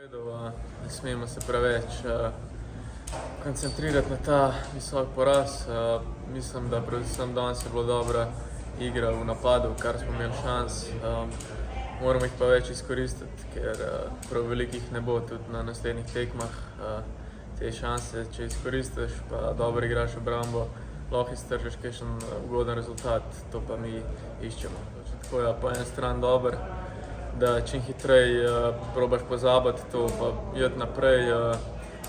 Ne smemo se preveč koncentrirati na ta visok poraz. Mislim, da predvsem danes je bila dobra igra v napadu, kar smo imeli šans. Moramo jih pa več izkoristiti, ker prav velikih ne bo tudi na naslednjih tekmah. Te šanse, če izkoristiš, pa dobro igraš obrambo, lahko iztržiš kakšen ugoden rezultat, to pa mi iščemo. Tako je po eni strani dobro, da čim hitreje probaš pozabiti to, pa iti naprej.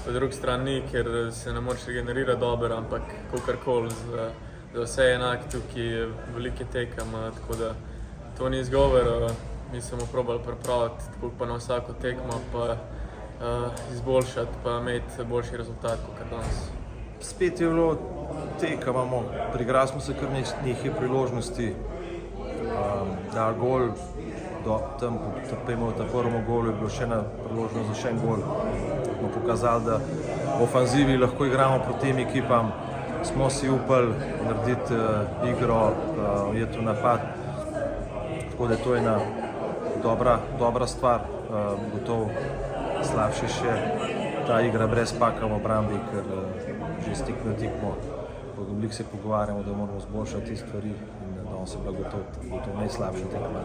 Po drugi strani ni, ker se ne moreš regenerirati dobro, ampak kakorkoli, za vse je enak, tukaj je velike tekem, tako da to ni izgovor. Mi smo probali pripraviti, tako pa na vsako tekmo, pa izboljšati, pa imeti boljši rezultat kot danes. Spet je bilo tekem, priigrali smo se kar nekaj priložnosti, da gol, tam v prvem golu je bilo še ena priložnost za še en gol. Smo pokazali, da v ofanzivi lahko igramo proti tem ekipam, smo si upali narediti igro, iti v napad, tako da to je ena dobra stvar. Gotovo slabše še ta igra brez paka v obrambi, ker že s tekmo na tekmo veliko se pogovarjamo, da moramo zboljšati te stvari in danes je bila gotovo najslabša tekma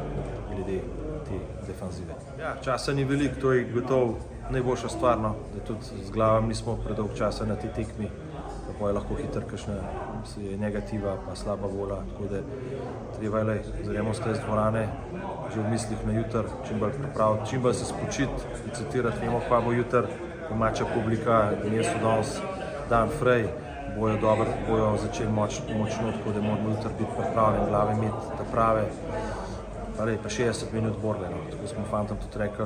glede te defanzive. Ja, časa ni veliko, to je gotovo najboljša stvar, da tudi z glavami nismo predolgo časa na tej tekmi, pa je lahko hitro kakšna negativa pa slaba volja, tako da treba je zremo skle z dvorane, že v mislih na jutr, čim bolj pripraviti, čim bolj se spočiti, recitirati, vemo, kva bo jutr, domača publika, njej so danes dan frej, bojo začeli močno, tako da moramo jutr biti pripravljeni, glave imeti ta prave, pa 60 minut borbe, tako smo fantom tudi rekli,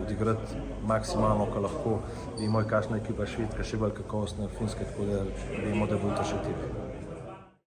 odigrati maksimalno, ko lahko. Vemo, kakšna ekipa Švedska, še bolj kakovostna Finska, tako da vemo, da bo to še tebi.